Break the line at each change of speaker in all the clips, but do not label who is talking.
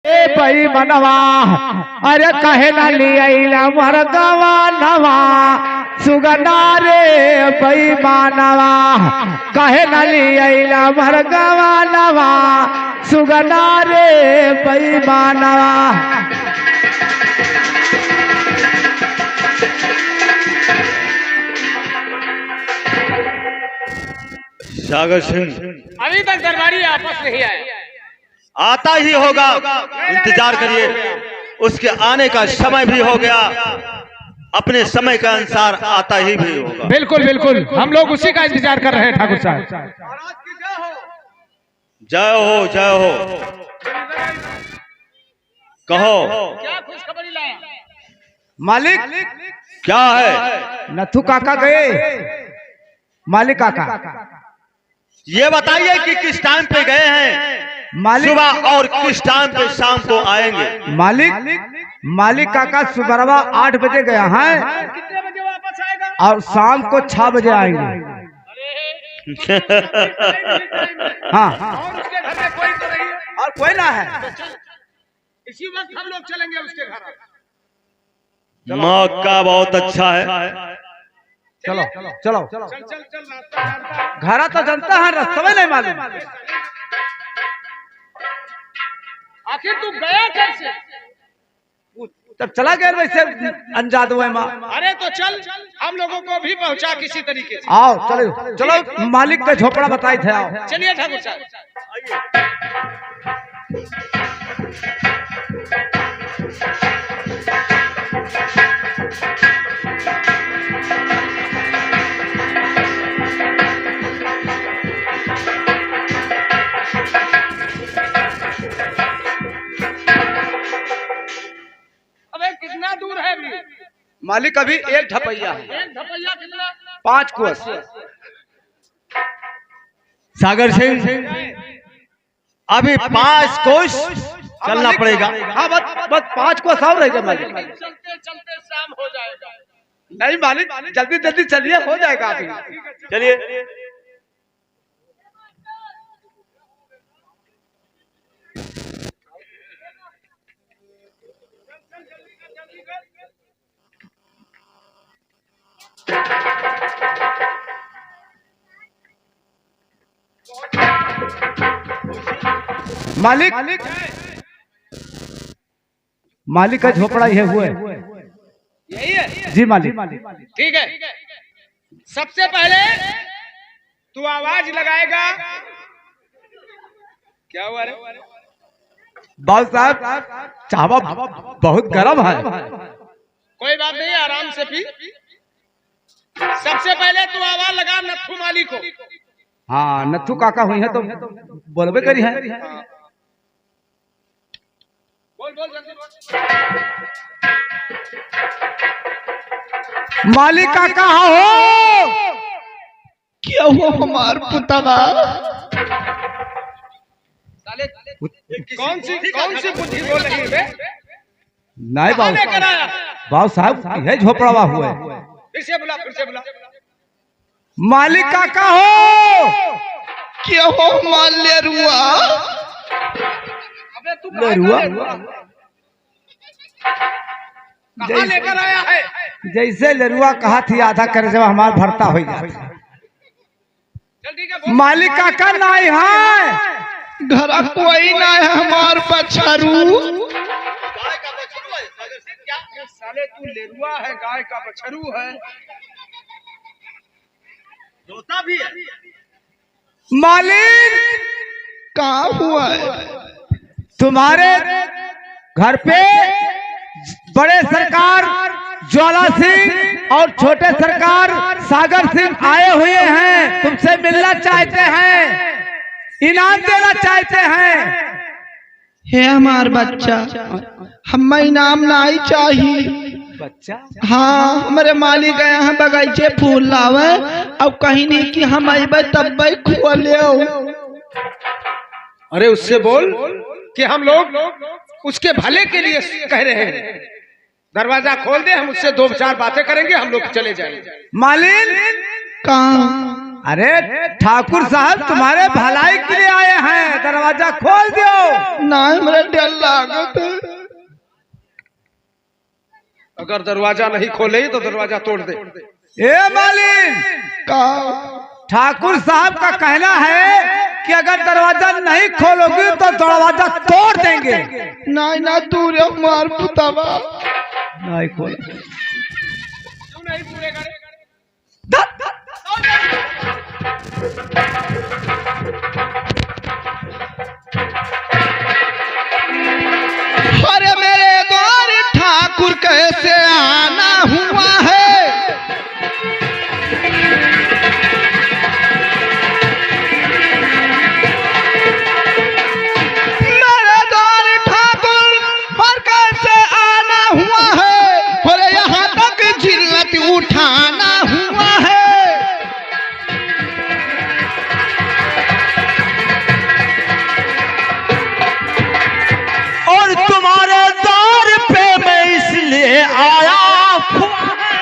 पई मनवा अरे कहे न लिया मरगवा नवा सुगना रे पई मानवा कहे न लिया मरगवा नवा सुगना रे पई मानवा।
सागर सिंह
अभी तक दरबारी आपस नहीं आए।
आता ही होगा, इंतजार करिए, उसके आने का समय भी हो गया, अपने समय के अनुसार आता ही भी होगा।
बिल्कुल बिल्कुल, हम लोग उसी का इंतजार कर रहे हैं ठाकुर साहब।
जय हो जय हो, कहो
क्या खुशखबरी लाया?
मालिक
क्या है?
नथु काका गए, मालिक काका
ये बताइए कि किस टाइम पे गए हैं,
मालिक
सुबह और किस टाइम पे शाम को आएंगे?
मालिक काका सुबह 8 बजे गया है
कितने बजे वापस आएगा?
और शाम को 6 बजे आएंगे। हाँ
और उसके घर में कोई तो नहीं है?
और कोई ना है।
इसी वक्त हम लोग चलेंगे उसके घर।
मौका बहुत अच्छा है।
चलो चलो
चल चल चल, रास्ता जानता।
घर तो जनता है, रास्ता में नहीं मालूम।
आखिर तू गया कैसे?
तब चला गया वैसे अनजाद हुए माँ।
अरे तो चल, हम लोगों को भी पहुंचा किसी तरीके से।
आओ चलो चलो, मालिक का झोपड़ा बताई थे। आओ
चलिए ठाकुर साहब। अबे कितना दूर है अभी?
मालिक अभी एक ढपैया है,
एक धपैया कितना?
5 कोस।
सागर सिंह अभी 5 कोस चलना पड़ेगा।
हाँ बस 5 कोस और रह गए मालिक।
चलते चलते शाम हो जाएगा।
नहीं मालिक, जल्दी जल्दी चलिए, हो जाएगा अभी।
चलिए।
मालिक का झोपड़ा ये हुए।
यही है?
जी मालिक।
ठीक है, सबसे पहले तू आवाज लगाएगा। क्या हुआ रे?
बाबू साहब चावा बहुत गर्म है।
कोई बात नहीं, आराम से पी। सबसे पहले तू आवाज लगा नथु माली को।
हाँ नथु काका हुई है तो बोलबे करी है।
बोल बोल जल्दी बोल।
मालिक काका हो,
क्या हुआ हमार पुतवा?
साले कौन सी बुद्धि बोल रही है?
नहीं
कहाँ
बाबू
लेकर आया?
बाबू साहब यह झोपड़ा हुए।
फिर से बुला, फिर से बुला।
मालिक काका हो,
क्या हो मालेरुआ?
अबे तू
लेरुआ?
कहाँ लेकर आया है?
जैसे लेरुआ कहा थी आधा कर जब हमारा भरता हो जाता।
चल ठीक है, बोल।
मालिक काका नहीं है,
घर कोई ना है हमार बछरू।
साले तू लेरुआ है, गाय का बछरू है, जोता भी है।
मालिक
कहाँ हुआ है?
तुम्हारे घर पे बड़े सरकार ज्वाला सिंह और छोटे सरकार सागर सिंह आए हुए हैं, तुमसे मिलना चाहते हैं, इनाम देना चाहते हैं।
है हमार बच्चा, हम इनाम नहीं चाहिए।
बच्चा
हाँ हमारे मालिक गए हैं बगीचे फूल लावे, अब कहीं नहीं कि हम अबे तब खोले।
अरे उससे बोल कि हम लोग उसके भले के लिए कह रहे हैं। दरवाजा खोल दे, हम उससे 2-4 बातें करेंगे, हम लोग चले जाएंगे।
मालिक
कहाँ
अरे ठाकुर साहब तुम्हारे भलाई के लिए आए हैं, दरवाजा खोल दो।
नहीं मेरा डर लागत है।
अगर दरवाजा नहीं खोले तो दरवाजा तोड़ दे।
ए मालिक,
का
ठाकुर साहब का कहना है कि अगर दरवाजा नहीं खोलोगे तो दरवाजा तोड़ देंगे।
नहीं ना तू रे मार पुतावा।
नहीं खोल।
क्यों नहीं पूरे करे?
अरे मेरे द्वार ठाकुर कैसे आना हुआ है। मेरे द्वार ठाकुर पर कैसे आना हुआ है। और यहाँ तक जिल्लत उठाना हुआ है।
और तुम्हारे द्वार पे मैं इसलिए आया हुआ है।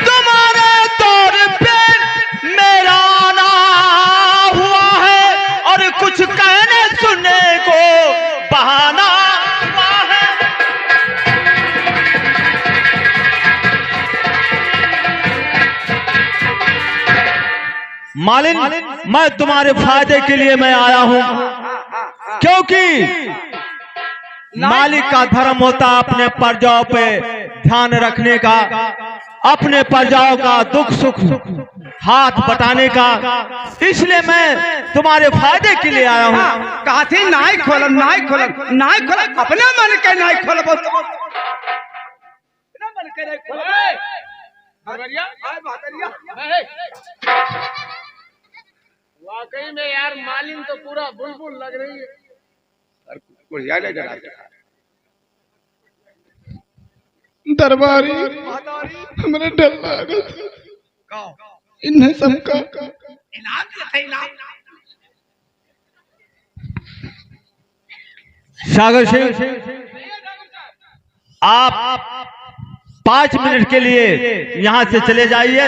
तुम्हारे द्वार पे मेरा आना हुआ है और कुछ कहने सुनने को बहाना हुआ है। मालिन, मैं तुम्हारे फायदे के लिए मैं आया हूं, क्योंकि मालिक का धर्म होता अपने प्रजाओं पे ध्यान रखने का, अपने प्रजाओं का दुख सुख हाथ बटाने का। इसलिए मैं तुम्हारे फायदे के लिए आया हूं।
कहा थी नाई खोल, नाई खोल, नाई खोल, अपने मन के नाई खोल।
वाकई में यार मालिन तो पूरा बुलबुल लग रही है।
दरबारी हमारा डर लागत है। इन्हें सबका
सागर सिंह, आप 5 मिनट के लिए यहाँ से चले जाइए।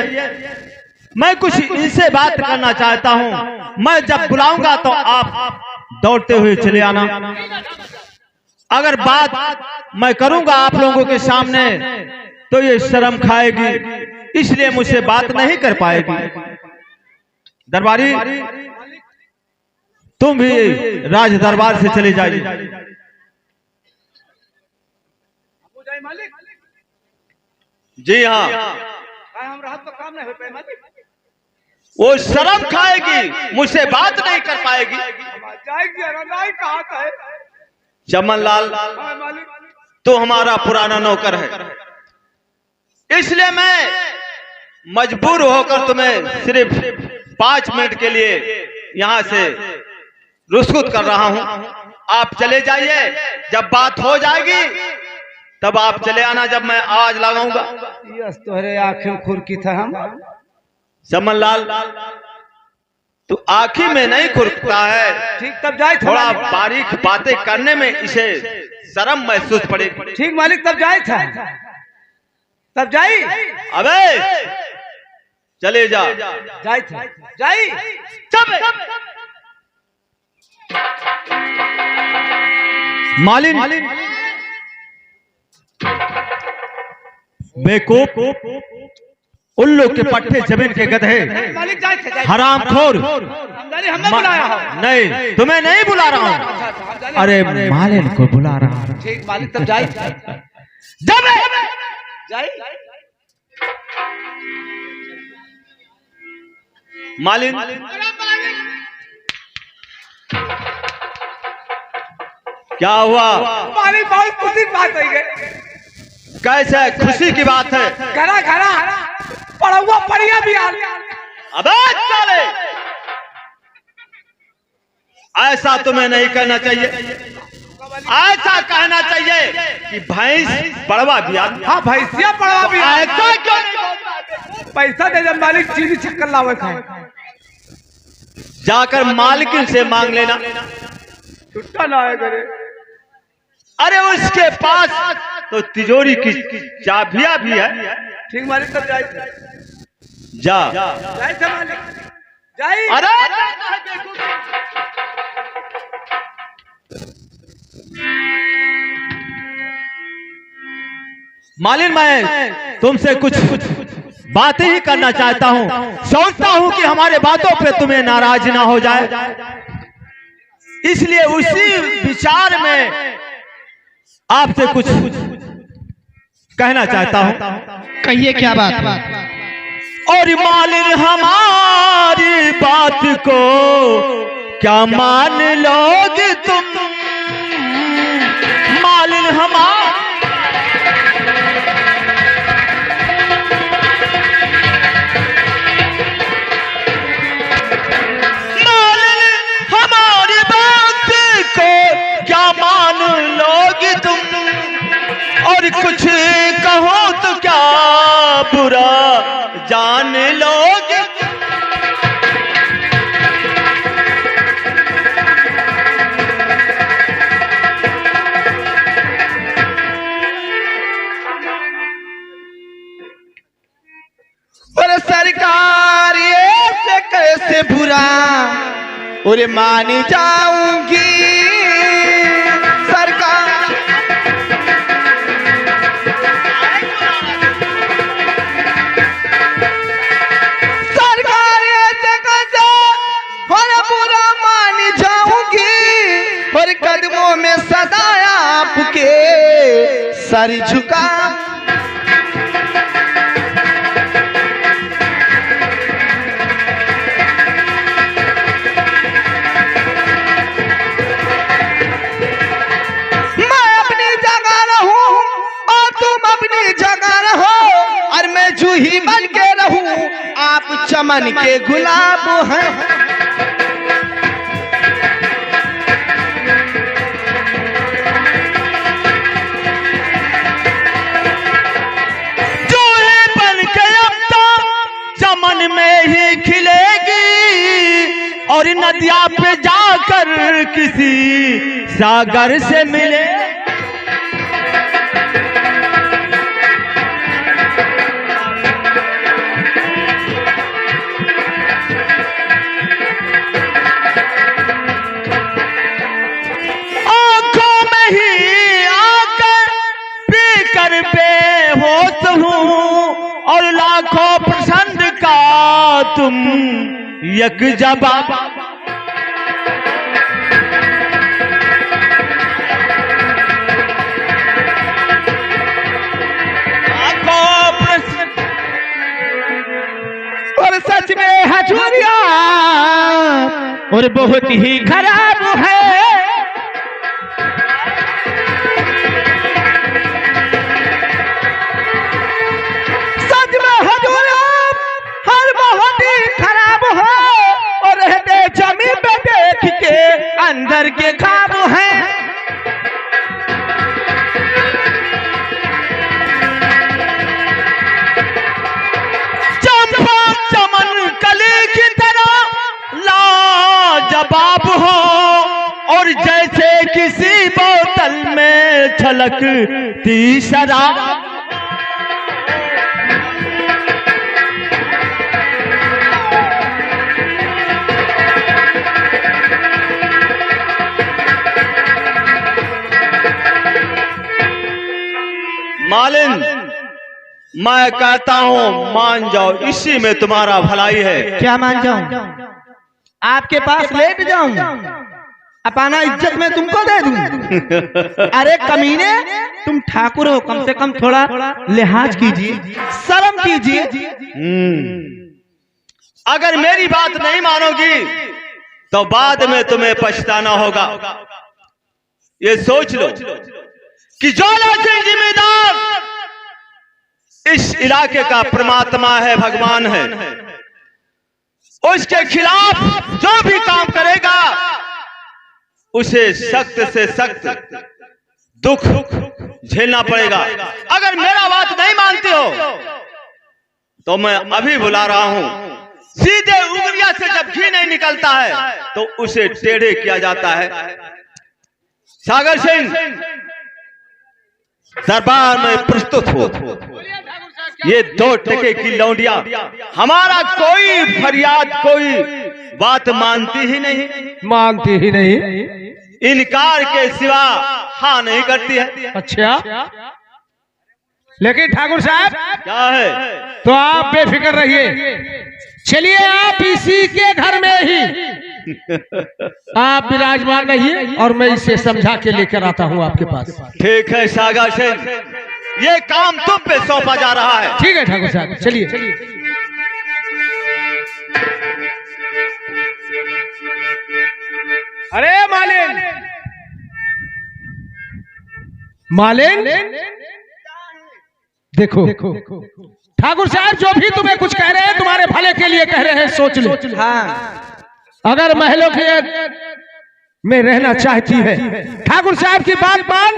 मैं कुछ इनसे बात करना चाहता हूँ। मैं जब बुलाऊंगा तो आप दौड़ते हुए चले आना। अगर बात मैं करूंगा आप लोगों के सामने तो ये शर्म खाएगी, इसलिए मुझसे बात नहीं कर पाएगी। दरबारी, तुम भी राज दरबार से चले जाइए। जी हाँ,
हम राहत तो काम नहीं हो पाए मालिक।
वो शर्म खाएगी, मुझसे बात नहीं कर पाएगी।
जाएगी नाई कहाँ का है?
चमन लाल,
मालिक
तो हमारा पुराना नौकर है, इसलिए मैं मजबूर होकर तुम्हें सिर्फ 5 मिनट के लिए यहाँ से रुस्कुत कर रहा हूँ। आप चले जाइए, जब बात हो जाएगी तब आप चले आना, जब मैं आवाज लगाऊंगा।
यस, तोहरे आंखें खुरकी था हम।
चमन लाल, तो आंखी में नहीं खुरकता है,
ठीक, तब जाए
थोड़ा बारीक बातें करने में इसे शर्म महसूस पड़ेगी।
ठीक मालिक, तब जाए था, तब जाई।
अबे चले जा,
जाए था, जाई।
मालिन, बेवकूफ, उल्लू के पट्टे जमीन के गधे,
मालिक जाए थे,
हरामखोर।
हमें बुलाया हो।
नहीं, तुम्हें नहीं बुला रहा हूँ, अरे मालिन को बुला रहा हूँ।
ठीक मालिक, तब जाए जाए।
मालिन, क्या हुआ?
मालिक बहुत खुशी की बात हुई गई।
कैसे खुशी की बात है?
घरा घरा पड़ा हुआ पड़िया भी आ।
अबे साले, ऐसा तुम्हें नहीं कहना चाहिए। ऐसा कहना चाहिए कि भैंस बड़वा भी आ।
हाँ, भैंसिया पड़वा भी आ।
ऐसा क्यों नहीं बोलता?
पैसा दे जब मालिक चीनी चक्कर लावे खाए।
जाकर मालकिन से मांग लेना।
छुट्टा ना आए करे।
अरे उसके पास तो तिजोरी की चाबियां भी है।
ठीक मालिक, तब जाए
जा।
जाए थे मालिक, जाए।
अरे मालिन, मैं तुमसे कुछ बातें ही करना चाहता हूं। सोचता हूं कि हमारे बातों पे तुम्हें नाराज ना हो जाए, इसलिए उसी विचार में आपसे कुछ कहना चाहता हूं।
कहिए क्या बात?
और मालिन, हमारी बात को क्या मान लोगे तुम? मालिन हमारी बात को क्या मान लोगे तुम? और कुछ कहो तो क्या बुरा जान लोगे?
और सरकार ये से कैसे बुरा और मानी जाऊंगी सरकार। सरकार ये से कैसे और बुरा मानी जाऊंगी और कदमों में सदा आपके सर झुका। ही बन के रहूं, आप चमन के गुलाब हैं।
जो है बन के अब तो चमन में ही खिलेगी और नदिया पे जाकर किसी सागर से मिले। और लाखों पसंद का तुम एक जवाब।
और सच में हजूरिया और बहुत ही खराब है। अंदर के ख्वाब हैं।
चंपा चमन कली की तरह लाजवाब हो और जैसे किसी बोतल में छलकती शराब। मालिन, मैं कहता हूं मान जाओ, इसी में तुम्हारा भलाई है।
क्या मान जाऊं? आपके पास लेट जाऊं? अपना इज्जत में तुमको दे दूं? अरे कमीने, तुम ठाकुर हो, कम से कम थोड़ा लिहाज कीजिए, शर्म कीजिए।
अगर मेरी बात नहीं मानोगी तो बाद में तुम्हें पछताना होगा। ये सोच लो कि ज्वाला सिंह जिम्मेदार इस इलाके का परमात्मा है, भगवान है। उसके खिलाफ जो भी काम करेगा उसे सख्त से सख्त दुख झेलना पड़ेगा। अगर मेरा बात नहीं मानते हो तो मैं अभी बुला रहा हूं। सीधे उंगलियां से जब घी नहीं निकलता है तो उसे टेढ़े किया जाता है। सागर सिंह, दरबार में प्रस्तुत हो।
बोलिए ठाकुर साहब क्या
ये 2 टके की लौंडिया हमारा कोई फरियाद, कोई बात मानती ही नहीं,
मांगती ही नहीं।
इनकार के सिवा हाँ नहीं करती है।
अच्छा, लेकिन ठाकुर साहब
क्या है?
तो आप बेफिक्र रहिए, चलिए आप इसी के घर में ही आप विराजमान रहिए और मैं इसे समझा के लेकर आता हूँ आपके पास।
ठीक है सागर सेन, ये काम तुम पे सौंपा जा रहा है।
ठीक है ठाकुर साहब, चलिए। अरे मालिन, मालिन देखो ठाकुर साहब, जो भी तुम्हें कुछ कह रहे हैं तुम्हारे भले के लिए कह रहे हैं, सोच लो।
हाँ,
अगर महलों के में रहना चाहती है ठाकुर साहब की बात मान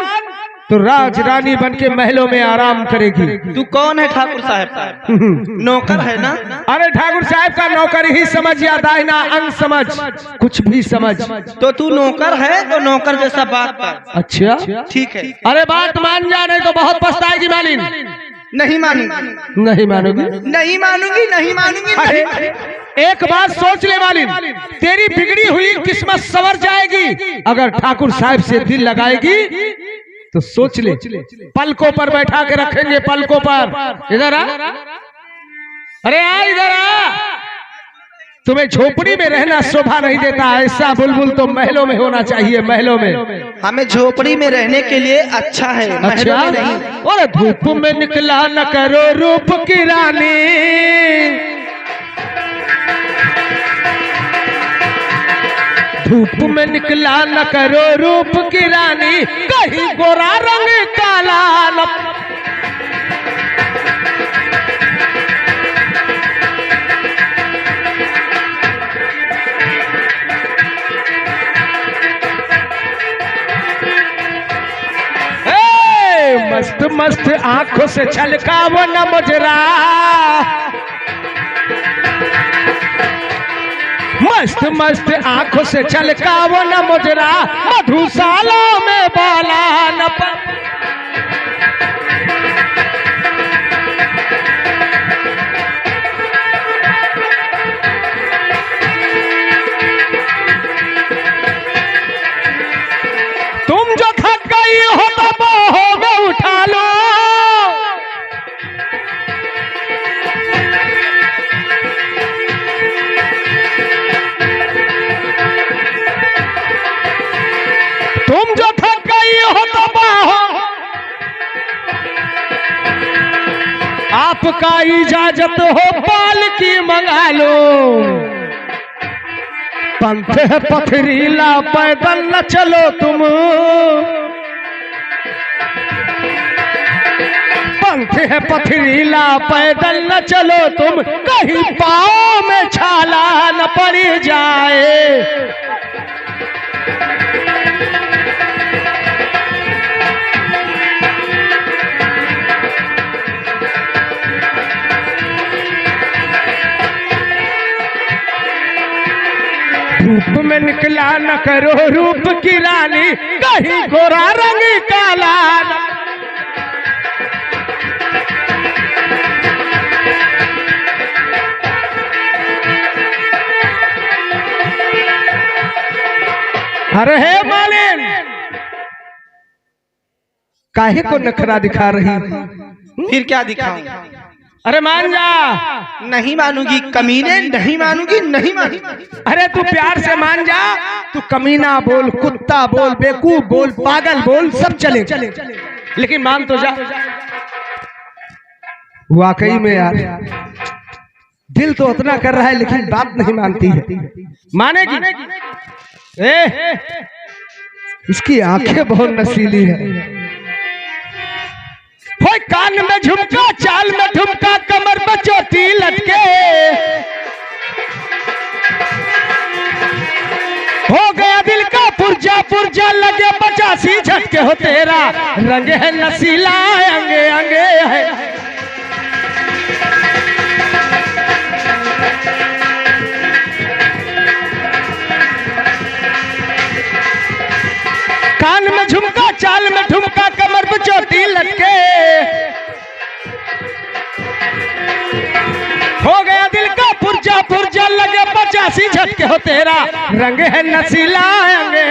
तो राज रानी बन के महलों में आराम करेगी।
तू कौन है ठाकुर साहब? नौकर है ना?
अरे ठाकुर साहब का नौकर ही समझ या दाहिना अंग समझ, कुछ भी समझ।
तो तू नौकर है तो नौकर जैसा बात कर।
अच्छा
ठीक है,
अरे बात मान जा, नहीं तो बहुत पछताएगी मालिन।
नहीं मानूंगी,
नहीं मानोगी?
नहीं मानूंगी, नहीं मानूंगी।
अरे एक बात सोच ले मालिन, तेरी बिगड़ी हुई किस्मत संवर जाएगी अगर ठाकुर साहब से दिल लगाएगी तो सोच ले, पलकों पर बैठा के रखेंगे, पलकों पर। इधर आ, अरे आ इधर आ। तुम्हें झोपड़ी में रहना शोभा नहीं देता, ऐसा बुलबुल तो महलों में होना चाहिए, महलों में।
हमें झोपड़ी में रहने के लिए अच्छा है, महलों
अच्छा,
में नहीं।
और धूप में निकला न करो रूप की रानी, धूप में निकला न करो रूप की रानी, कहीं गोरा रंग काला न। मस्त मस्त आंखों से छलका वो न मुजरा, मस्त मस्त आंखों से छलका वो न मुजरा, मधुशाला में बाला न तुम जो थक गई हो तो बाहों में उठा लो, तुम जो थक गई हो तो बाहों, आपका इजाजत हो पालकी मंगा लो, पंथ है पथरीला पैदल न चलो तुम, पंथ है पथरीला पैदल न चलो तुम, कहीं पाँव में छाला न पड़ जाए। धूप में निकला न करो रूप की रानी, कहीं गोरा रंग काला न। अरे हे मालिन, काहे को नखरा दिखा रही?
फिर क्या दिखाऊं?
अरे मान जा।
नहीं मानूंगी कमीने, नहीं मानूंगी, नहीं मानूंगी।
अरे तू प्यार से मान जा, तू कमीना बोल, कुत्ता बोल, बेवकूफ बोल, पागल बोल, सब चले, लेकिन मान तो जा। वाकई में यार दिल तो उतना कर रहा है लेकिन बात नहीं मानती है। मानेगी? इसकी आंखें बहुत नशीली है। हो कान में झुमका, चाल में ठुमका, कमर पे चोटी लटके, हो गया दिल का पुर्जा पुर्जा, लगे 85 झटके हो तेरा, रंग है नशीला अंगे अंगे है। कान में झुमका, चाल में ठुमका, कमर पे चोटी लटके, लटके, हो गया दिल का पुर्जा पुर्जा, लगे 85 झटके हो तेरा रंग है नसीला अंगे।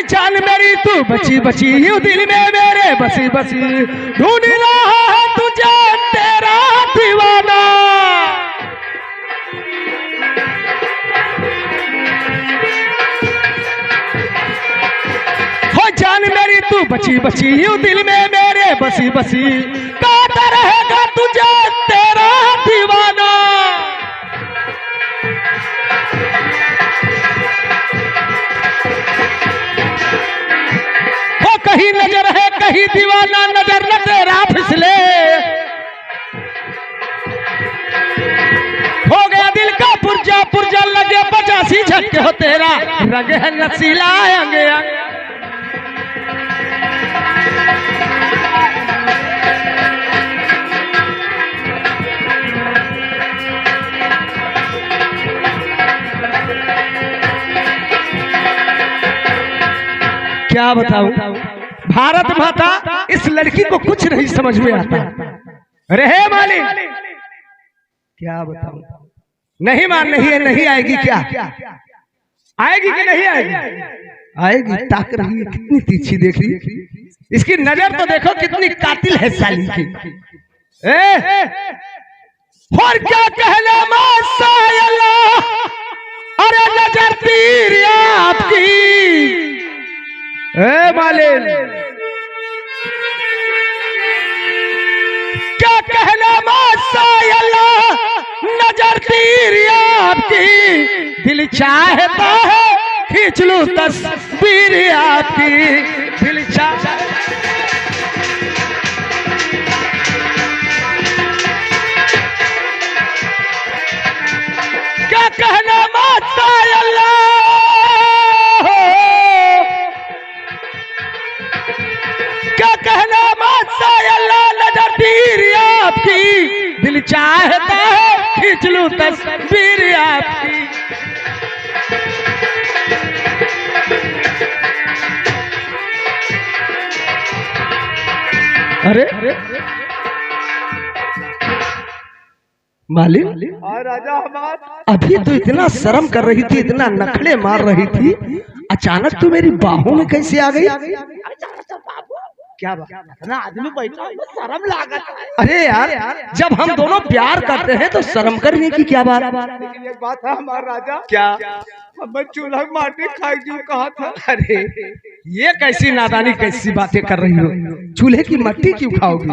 जान मेरी तू बची बची यूं दिल में मेरे बसी बसी, ढूंढ रहा है तुझे तेरा दीवाना। हो जान मेरी तू बची बची यूं दिल में मेरे बसी बसी, गाता रहेगा तुझे तेरा दीवाना। कहीं नजर है कहीं दीवाना, नजर न तेरा फिसले, हो गया दिल का पुर्जा पुर्जा, लगे 85 झटके हो तेरा रंग है नसीला अंगे अंगे। क्या बताऊं, भारत माता इस लड़की को कुछ नहीं समझ में आता। रहे मालिक, क्या बताऊं, नहीं मान रही है, नहीं आएगी। क्या आएगी कि नहीं आएगी? आएगी। ताक रही है, कितनी तीखी देख रही है, इसकी नजर तो देखो कितनी कातिल है साली की। और क्या कहना माशाअल्लाह, अरे नजर तीर आपकी। मालिक क्या कहना माशाअल्लाह, नजर तीर आपकी, दिल चाहता है खींच लूं तस्वीर आपकी, दिल चाहता। क्या कहना माशाअल्लाह, क्या कहना माशाअल्लाह, नजर तीर आपकी, दिल चाहता है खींच लूं तस्वीर आपकी। अरे मालिक,
राजा हमार
अभी तो इतना शर्म कर रही थी, इतना नखड़े मार रही थी, अचानक तू मेरी बाहों में कैसे आ गई? क्या बात,
इतना आदमी बैठा है, शर्म लागत है।
अरे यार, जब हम दोनों प्यार करते हैं तो शर्म करने की क्या बात?
लेकिन एक बात है हमारा राजा,
क्या?
हमें चूल्हा माटी खाई क्यों कहा था?
अरे ये कैसी नादानी, कैसी बातें कर रही हो? चूल्हे की मट्टी क्यों खाओगी?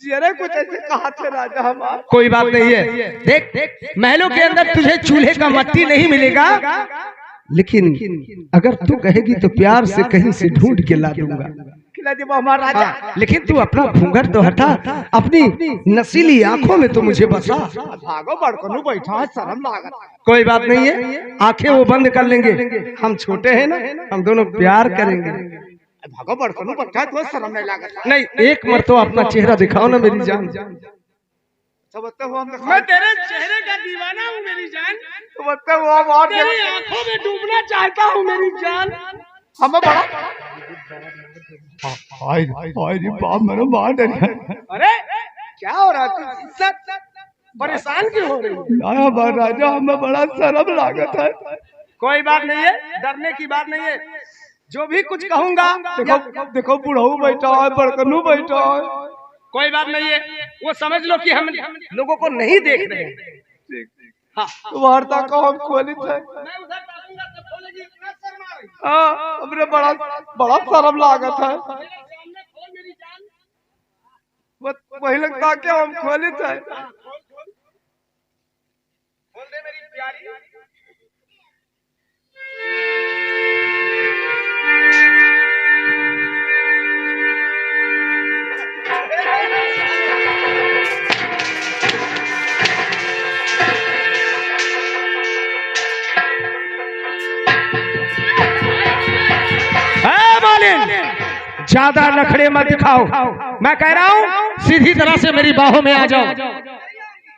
जरा कुछ ऐसे कहा थे राजा हमार।
कोई बात नहीं है, देख महलों के अंदर तुझे चूल्हे का मट्टी नहीं मिलेगा, लेकिन अगर तू कहेगी तो प्यार से कहीं से ढूंढ के ला दूंगा।
खिला दे हमारा राजा।
हाँ, लेकिन तू अपना घूंघट तो हटा, अपनी नसीली आंखों में तो मुझे बसा।
भागो बड़कनू बैठा है, शर्म लागत है।
कोई बात नहीं है, आंखें वो बंद कर लेंगे, हम छोटे हैं ना, हम दोनों प्यार करेंगे।
भागो बड़कनू बैठा है, तो शर्म नहीं लागत।
नहीं, एक मरतबा अपना चेहरा दिखाओ ना मेरी जान।
मैं तेरे चेहरे का दीवाना हूँ मेरी जान, तेरी आंखों में डूबना चाहता हूँ मेरी जान। हमें बड़ा बाप मेरे मार डर। अरे क्या हो रहा है, परेशान क्यों हो रही है? राजा हमें बड़ा शर्म लागत है। कोई बात नहीं है, डरने की बात नहीं है, जो भी कुछ कहूँगा। देखो बुढ़ऊ बैठा है, बड़कनू बैठा है, कोई बात नहीं है, वो समझ लो कि हम लोगों को नहीं देख रहे हैं। हाँ, वार्ता को हम खोली थे। हमने बड़ा बड़ा शर्म लागत है, वही लगता क्या हम खोली थे। ज्यादा नखरे मत दिखाओ। मैं कह रहा हूँ सीधी तरह से मेरी बाहों में आ जाओ।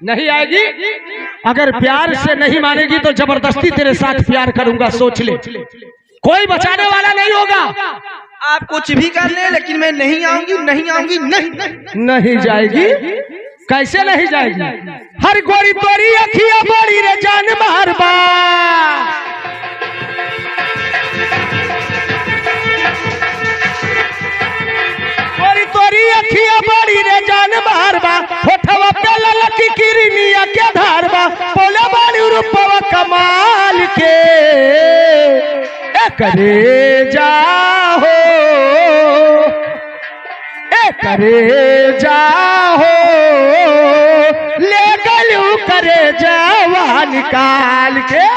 नहीं आएगी? अगर प्यार से नहीं मानेगी तो जबरदस्ती तेरे साथ प्यार करूंगा, सोच ले। कोई बचाने वाला नहीं होगा।
आप कुछ भी कर ले, लेकिन मैं नहीं आऊंगी, नहीं आऊंगी, नहीं।
नहीं जाएगी? कैसे नहीं जाएगी? हर गोरी तोरी अखिया बड़ी रे जान मारबा, गोरी तोरी अखिया बड़ी रे जान मारबा, होठवा पे ललकी किरनिया के धारबा, बोला बाड़ी रूपवा कमाल के करे जाहो, करे जाहो, ले गलू करे जावा निकाल के।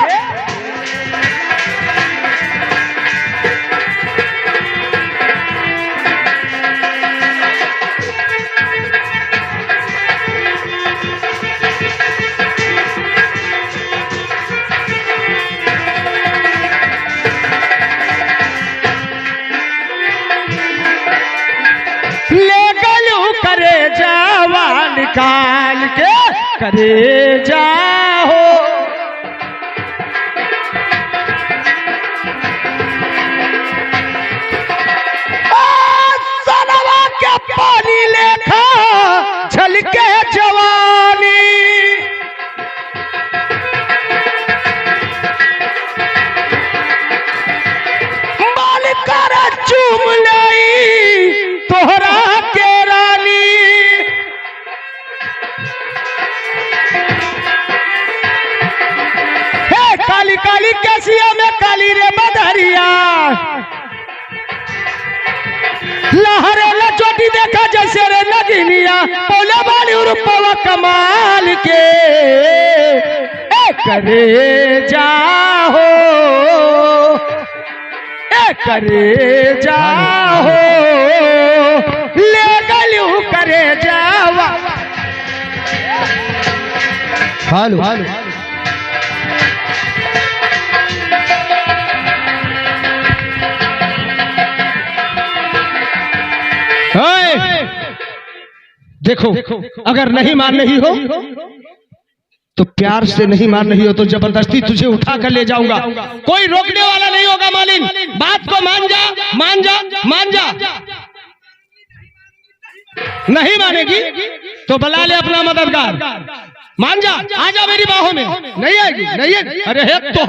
करे जावा निकाल के करे जाओ। सनवा के पानी लेखा झलके जवानी, माल कर चूम लाई तोहरा के रानी, हे काली काली कैसिया में काली रे बदरिया, लहरे न चोटी देखा जैसे रे नगिनिया, बोला बाली रूपवा कमाल के करे जाहो, करे जाहो, ले गलू करे जावा।
हालो हालो
देखो, अगर नहीं मान रही हो तो प्यार से नहीं मान रही हो तो जबरदस्ती तुझे उठा कर ले जाऊंगा। कोई रोकने वाला नहीं होगा मालिन। बात को मान जा, मान जा, मान जा। नहीं मानेगी तो बुला ले अपना मददगार। मान जा, आ जा मेरी बाहों में। नहीं आएगी? नहीं है? अरे है तो